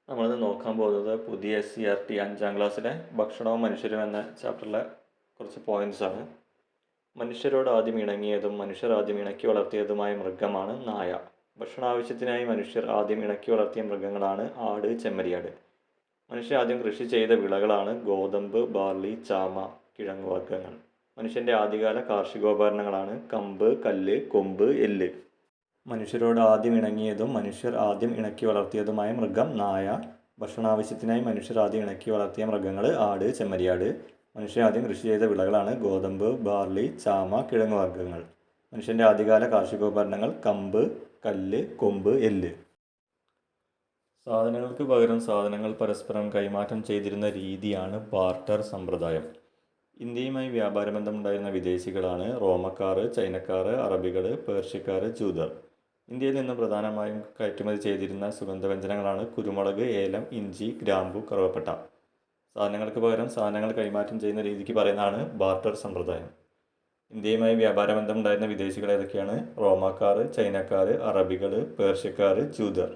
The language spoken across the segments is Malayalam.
നമ്മളിന്ന് നോക്കാൻ പോകുന്നത് പുതിയ SCERT 5ാം ക്ലാസ്സിലെ ഭക്ഷണവും മനുഷ്യരും എന്ന ചാപ്റ്ററിലെ കുറച്ച് പോയിൻറ്റ്സാണ്. മനുഷ്യരോട് ആദ്യം ഇണങ്ങിയതും മനുഷ്യർ ആദ്യം ഇണക്കി വളർത്തിയതുമായ മൃഗമാണ് നായ. ഭക്ഷണാവശ്യത്തിനായി മനുഷ്യർ ആദ്യം ഇണക്കി വളർത്തിയ മൃഗങ്ങളാണ് ആട്, ചെമ്മരിയാട്. മനുഷ്യർ ആദ്യം കൃഷി ചെയ്ത വിളകളാണ് ഗോതമ്പ്, ബാർലി, ചാമ, കിഴങ്ങുവർഗ്ഗങ്ങൾ. മനുഷ്യൻ്റെ ആദ്യകാല കാർഷികോപകരണങ്ങളാണ് കമ്പ്, കല്ല്, കൊമ്പ്, എല്ല്. മനുഷ്യരോട് ആദ്യം ഇണങ്ങിയതും മനുഷ്യർ ആദ്യം ഇണക്കി വളർത്തിയതുമായ മൃഗം നായ. ഭക്ഷണാവശ്യത്തിനായി മനുഷ്യർ ആദ്യം ഇണക്കി വളർത്തിയ മൃഗങ്ങൾ ആട്, ചെമ്മരിയാട്. മനുഷ്യർ ആദ്യം കൃഷി ചെയ്ത വിളകളാണ് ഗോതമ്പ്, ബാർലി, ചാമ, കിഴങ്ങുവർഗ്ഗങ്ങൾ. മനുഷ്യൻ്റെ ആദ്യകാല കാർഷികോപകരണങ്ങൾ കമ്പ്, കല്ല്, കൊമ്പ്, എല്ല്. സാധനങ്ങൾക്ക് പകരം സാധനങ്ങൾ പരസ്പരം കൈമാറ്റം ചെയ്തിരുന്ന രീതിയാണ് ബാർട്ടർ സമ്പ്രദായം. ഇന്ത്യയുമായി വ്യാപാരബന്ധമുണ്ടായിരുന്ന വിദേശികളാണ് റോമക്കാർ, ചൈനക്കാർ, അറബികൾ, പേർഷ്യക്കാർ, ജൂതർ. ഇന്ത്യയിൽ നിന്ന് പ്രധാനമായും കയറ്റുമതി ചെയ്തിരുന്ന സുഗന്ധവ്യഞ്ജനങ്ങളാണ് കുരുമുളക്, ഏലം, ഇഞ്ചി, ഗ്രാമ്പു, കറുവപ്പട്ട. സാധനങ്ങൾക്ക് പകരം സാധനങ്ങൾ കൈമാറ്റം ചെയ്യുന്ന രീതിക്ക് പറയുന്നതാണ് ബാർട്ടർ സമ്പ്രദായം. ഇന്ത്യയുമായി വ്യാപാരബന്ധമുണ്ടായിരുന്ന വിദേശികൾ ഏതൊക്കെയാണ്? റോമാക്കാർ, ചൈനക്കാർ, അറബികൾ, പേർഷ്യക്കാർ, ജൂതർ.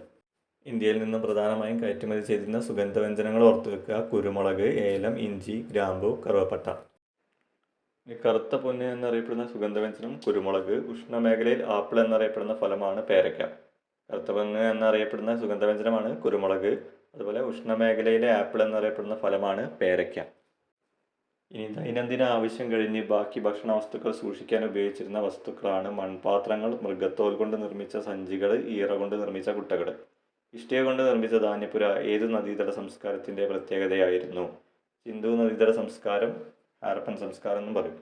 ഇന്ത്യയിൽ നിന്ന് പ്രധാനമായും കയറ്റുമതി ചെയ്തിരുന്ന സുഗന്ധവ്യഞ്ജനങ്ങൾ ഓർത്തു വെക്കുക: കുരുമുളക്, ഏലം, ഇഞ്ചി, ഗ്രാമ്പു, കറുവപ്പട്ട. കറുത്ത പൊന്ന് എന്നറിയപ്പെടുന്ന സുഗന്ധവ്യഞ്ജനം കുരുമുളക്. ഉഷ്ണമേഖലയിൽ ആപ്പിൾ എന്നറിയപ്പെടുന്ന ഫലമാണ് പേരയ്ക്ക. കറുത്ത പൊന്ന് എന്നറിയപ്പെടുന്ന സുഗന്ധവ്യഞ്ജനമാണ് കുരുമുളക്. അതുപോലെ ഉഷ്ണമേഖലയിലെ ആപ്പിൾ എന്നറിയപ്പെടുന്ന ഫലമാണ് പേരയ്ക്ക. ഇനി ദൈനംദിന ആവശ്യം കഴിഞ്ഞ് ബാക്കി ഭക്ഷണ വസ്തുക്കൾ സൂക്ഷിക്കാൻ ഉപയോഗിച്ചിരുന്ന വസ്തുക്കളാണ് മൺപാത്രങ്ങൾ, മൃഗത്തോൽ കൊണ്ട് നിർമ്മിച്ച സഞ്ചികൾ, ഈറ കൊണ്ട് നിർമ്മിച്ച കുട്ടകൾ. ഇഷ്ടിക കൊണ്ട് നിർമ്മിച്ച ധാന്യപ്പുര ഏതു നദീതട സംസ്കാരത്തിൻ്റെ പ്രത്യേകതയായിരുന്നു? സിന്ധു നദീതട സംസ്കാരം, ഹാരപ്പൻ സംസ്കാരം എന്നും പറയും.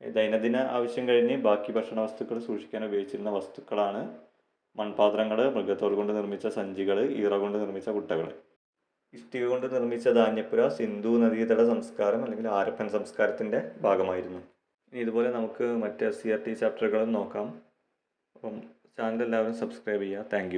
ദൈനംദിന ആവശ്യം കഴിഞ്ഞ് ബാക്കി ഭക്ഷണ വസ്തുക്കൾ സൂക്ഷിക്കാൻ ഉപയോഗിച്ചിരുന്ന വസ്തുക്കളാണ് മൺപാത്രങ്ങൾ, മൃഗത്തോൽ കൊണ്ട് നിർമ്മിച്ച സഞ്ചികൾ, ഈറ കൊണ്ട് നിർമ്മിച്ച കുട്ടകൾ. ഇഷ്ടിക കൊണ്ട് നിർമ്മിച്ച ധാന്യപ്പുര സിന്ധു നദീതട സംസ്കാരം അല്ലെങ്കിൽ ഹാരപ്പൻ സംസ്കാരത്തിൻ്റെ ഭാഗമായിരുന്നു. ഇനി ഇതുപോലെ നമുക്ക് മറ്റ് SCERT ചാപ്റ്ററുകളും നോക്കാം. അപ്പം ചാനൽ എല്ലാവരും സബ്സ്ക്രൈബ് ചെയ്യുക. താങ്ക്